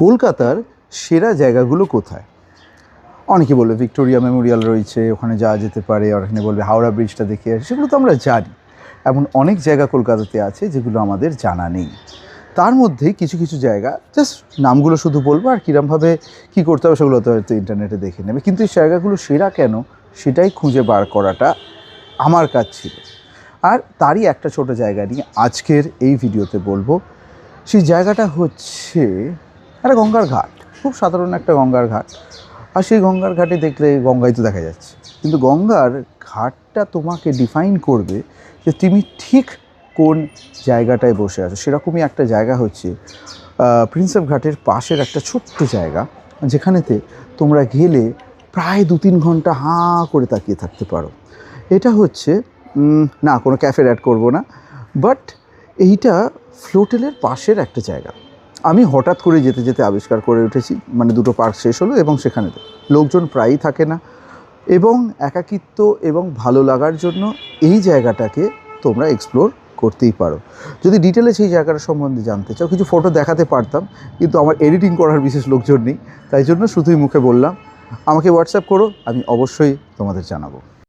কলকাতার সেরা জায়গাগুলো কোথায়? অনেকে বলবে ভিক্টোরিয়া মেমোরিয়াল রয়েছে, ওখানে যাওয়া যেতে পারে, আর এখানে বলবে হাওড়া ব্রিজটা দেখে আসি। সেগুলো তো আমরা জানি। এমন অনেক জায়গা কলকাতাতে আছে যেগুলো আমাদের জানা নেই। তার মধ্যেই কিছু কিছু জায়গা, জাস্ট নামগুলো শুধু বলবো, আর কীরমভাবে কী করতে হবে সেগুলো তো হয়তো ইন্টারনেটে দেখে নেবে। কিন্তু এই জায়গাগুলো সেরা কেন সেটাই খুঁজে বার করাটা আমার কাজ ছিল। আর তারই একটা ছোট জায়গা নিয়ে আজকের এই ভিডিওতে বলবো। সেই জায়গাটা হচ্ছে একটা গঙ্গার ঘাট, খুব সাধারণ একটা গঙ্গার ঘাট। আর সেই গঙ্গার ঘাটে দেখলে গঙ্গাই তো দেখা যাচ্ছে, কিন্তু গঙ্গার ঘাটটা তোমাকে ডিফাইন করবে যে তুমি ঠিক কোন জায়গাটায় বসে আছো। সেরকমই একটা জায়গা হচ্ছে প্রিন্সেপ ঘাটের পাশের একটা ছোট্ট জায়গা, যেখানেতে তোমরা গেলে প্রায় 2-3 ঘন্টা হাঁ করে তাকিয়ে থাকতে পারো। এটা হচ্ছে না, কোনো ক্যাফের অ্যাড করবো না, বাট এইটা ফ্লোটেলের পাশের একটা জায়গা। আমি হঠাৎ করে যেতে যেতে আবিষ্কার করে উঠেছি, মানে দুটো পার্ক শেষ হলো এবং সেখানেতে লোকজন প্রায়ই থাকে না, এবং একাকিত্ব এবং ভালো লাগার জন্য এই জায়গাটাকে তোমরা এক্সপ্লোর করতেই পারো। যদি ডিটেলে সেই জায়গাটা সম্বন্ধে জানতে চাও, কিছু ফটো দেখাতে পারতাম, কিন্তু আমার এডিটিং করার বিশেষ লোকজন নেই, তাই জন্য শুধুই মুখে বললাম। আমাকে হোয়াটসঅ্যাপ করো, আমি অবশ্যই তোমাদের জানাবো।